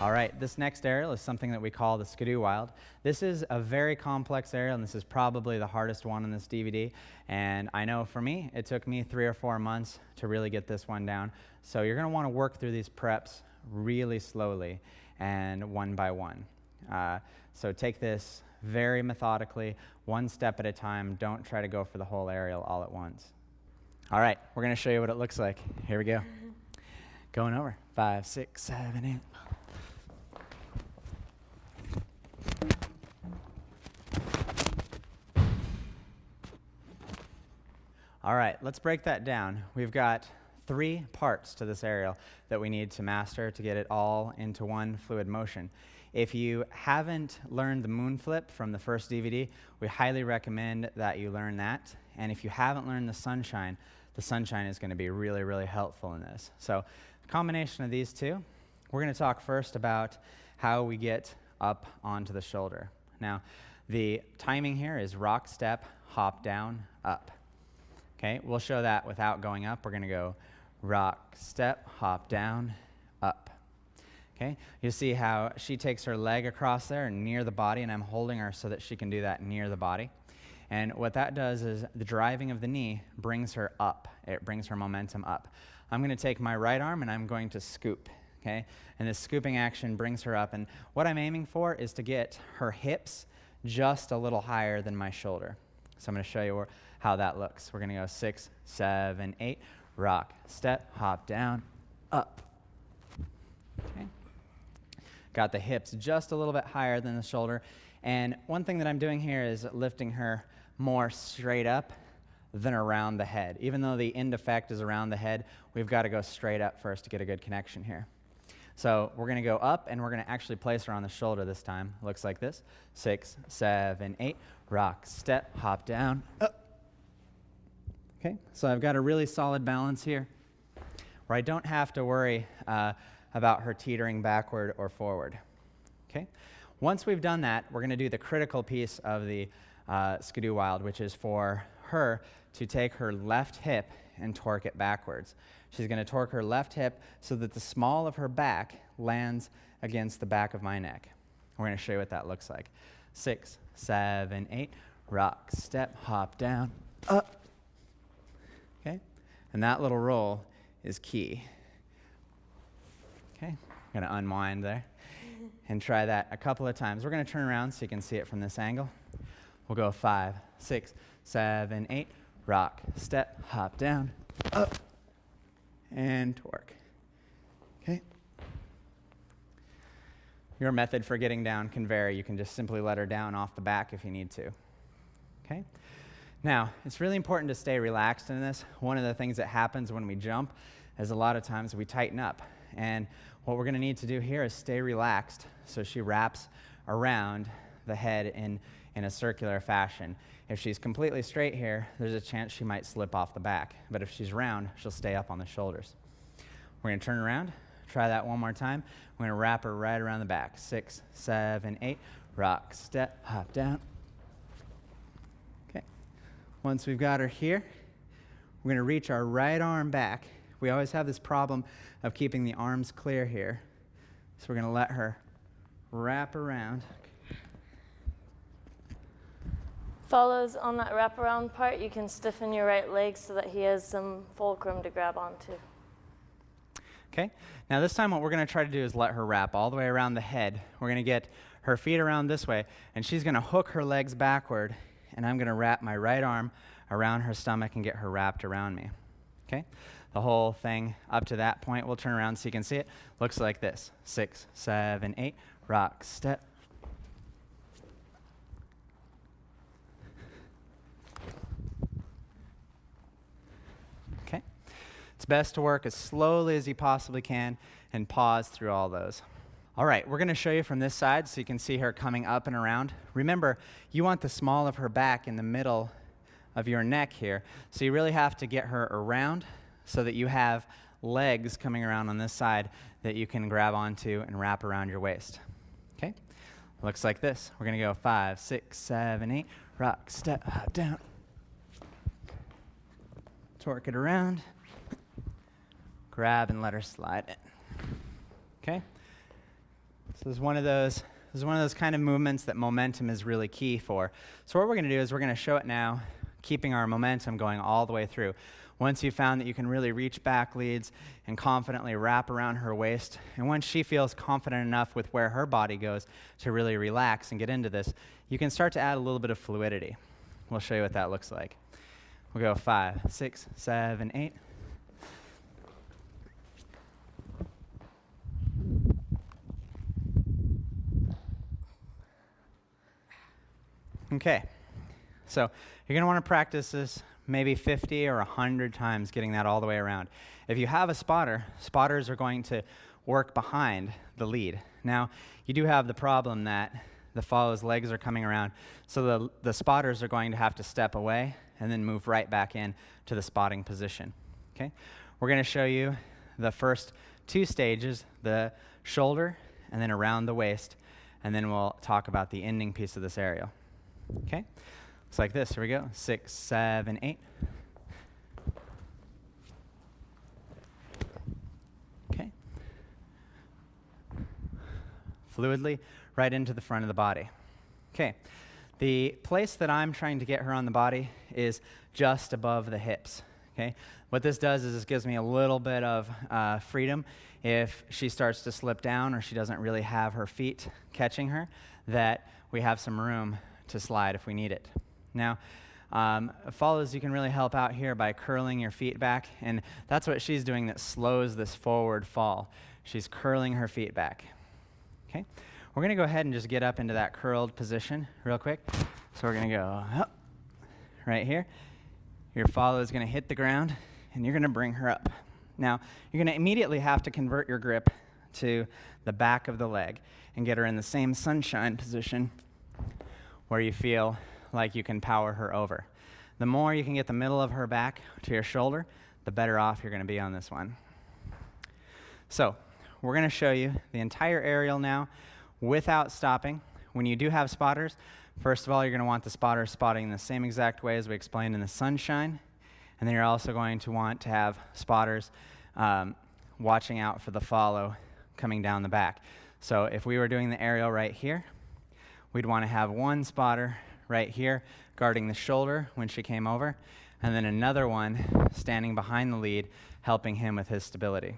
All right, this next aerial is something that we call the Skidoo Wild. This is a very complex aerial, and this is probably the hardest one in this DVD. And I know for me, it took me 3 or 4 months to really get this one down. So you're going to want to work through these preps really slowly and one by one. So take this very methodically, one step at a time. Don't try to go for the whole aerial all at once. All right, we're going to show you what it looks like. Here we go. Going over. 5, 6, 7, 8. All right, let's break that down. We've got 3 parts to this aerial that we need to master to get it all into one fluid motion. If you haven't learned the moon flip from the first DVD, we highly recommend that you learn that. And if you haven't learned the sunshine is going to be really, really helpful in this. So a combination of these two, we're going to talk first about how we get up onto the shoulder. Now, the timing here is rock, step, hop down, up. Okay, we'll show that without going up. We're going to go rock, step, hop down, up. Okay, you see how she takes her leg across there near the body, and I'm holding her so that she can do that near the body. And what that does is the driving of the knee brings her up. It brings her momentum up. I'm going to take my right arm and I'm going to scoop. Okay, and this scooping action brings her up. And what I'm aiming for is to get her hips just a little higher than my shoulder. So I'm going to show you how that looks. We're going to go 6, 7, 8, rock, step, hop down, up. Okay. Got the hips just a little bit higher than the shoulder. And one thing that I'm doing here is lifting her more straight up than around the head. Even though the end effect is around the head, we've got to go straight up first to get a good connection here. So we're going to go up, and we're going to actually place her on the shoulder this time. Looks like this. 6, 7, 8, rock, step, hop down, up. Okay, so I've got a really solid balance here where I don't have to worry about her teetering backward or forward. Okay, once we've done that, we're going to do the critical piece of the Skidoo Wild, which is for her to take her left hip and torque it backwards. She's going to torque her left hip so that the small of her back lands against the back of my neck. We're going to show you what that looks like. 6, 7, 8, rock, step, hop down, up. Okay, and that little roll is key. Okay, I'm going to unwind there and try that a couple of times. We're going to turn around so you can see it from this angle. We'll go 5, 6, 7, 8, rock, step, hop down, up, and torque. Okay. Your method for getting down can vary. You can just simply let her down off the back if you need to. Okay. Now, it's really important to stay relaxed in this. One of the things that happens when we jump is a lot of times we tighten up. And what we're going to need to do here is stay relaxed so she wraps around the head in a circular fashion. If she's completely straight here, there's a chance she might slip off the back. But if she's round, she'll stay up on the shoulders. We're going to turn around, try that one more time. We're going to wrap her right around the back. 6, 7, 8, rock, step, hop down. Okay. Once we've got her here, we're going to reach our right arm back. We always have this problem of keeping the arms clear here. So we're going to let her wrap around. Follows on that wraparound part, you can stiffen your right leg so that he has some fulcrum to grab onto. Okay, now this time what we're going to try to do is let her wrap all the way around the head. We're going to get her feet around this way, and she's going to hook her legs backward, and I'm going to wrap my right arm around her stomach and get her wrapped around me. Okay, the whole thing up to that point, we'll turn around so you can see it, looks like this. 6, 7, 8, rock, step. It's best to work as slowly as you possibly can and pause through all those. All right, we're going to show you from this side so you can see her coming up and around. Remember, you want the small of her back in the middle of your neck here, so you really have to get her around so that you have legs coming around on this side that you can grab onto and wrap around your waist. Okay? Looks like this. We're going to go 5, 6, 7, 8, rock, step, hop down. Torque it around. Grab and let her slide in. Okay? So this is one of those kind of movements that momentum is really key for. So what we're going to do is we're going to show it now, keeping our momentum going all the way through. Once you've found that you can really reach back leads and confidently wrap around her waist, and once she feels confident enough with where her body goes to really relax and get into this, you can start to add a little bit of fluidity. We'll show you what that looks like. We'll go 5, 6, 7, 8. Okay, so you're going to want to practice this maybe 50 or 100 times, getting that all the way around. If you have a spotter, spotters are going to work behind the lead. Now, you do have the problem that the follow's legs are coming around, so the spotters are going to have to step away and then move right back in to the spotting position. Okay, we're going to show you the first 2 stages, the shoulder and then around the waist, and then we'll talk about the ending piece of this aerial. Okay, looks like this. Here we go. 6, 7, 8. Okay. Fluidly right into the front of the body. Okay. The place that I'm trying to get her on the body is just above the hips. Okay. What this does is this gives me a little bit of freedom if she starts to slip down or she doesn't really have her feet catching her, that we have some room to slide if we need it. Now, follows, you can really help out here by curling your feet back, and that's what she's doing that slows this forward fall. She's curling her feet back. Okay, we're going to go ahead and just get up into that curled position real quick. So we're going to go up right here. Your follow is going to hit the ground, and you're going to bring her up. Now, you're going to immediately have to convert your grip to the back of the leg and get her in the same sunshine position where you feel like you can power her over. The more you can get the middle of her back to your shoulder, the better off you're going to be on this one. So we're going to show you the entire aerial now without stopping. When you do have spotters, first of all, you're going to want the spotters spotting the same exact way as we explained in the sunshine, and then you're also going to want to have spotters watching out for the follow coming down the back. So if we were doing the aerial right here, we'd want to have one spotter right here guarding the shoulder when she came over, and then another one standing behind the lead helping him with his stability.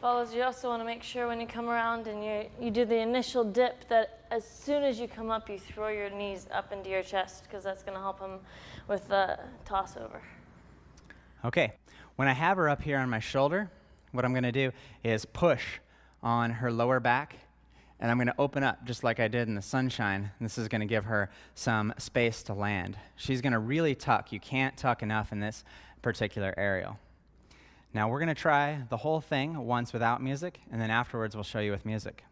Follows, you also want to make sure when you come around and you do the initial dip that as soon as you come up, you throw your knees up into your chest, because that's going to help him with the toss over. Okay, when I have her up here on my shoulder, what I'm going to do is push on her lower back, and I'm going to open up just like I did in the sunshine. This is going to give her some space to land. She's going to really tuck. You can't tuck enough in this particular aerial. Now we're going to try the whole thing once without music, and then afterwards we'll show you with music.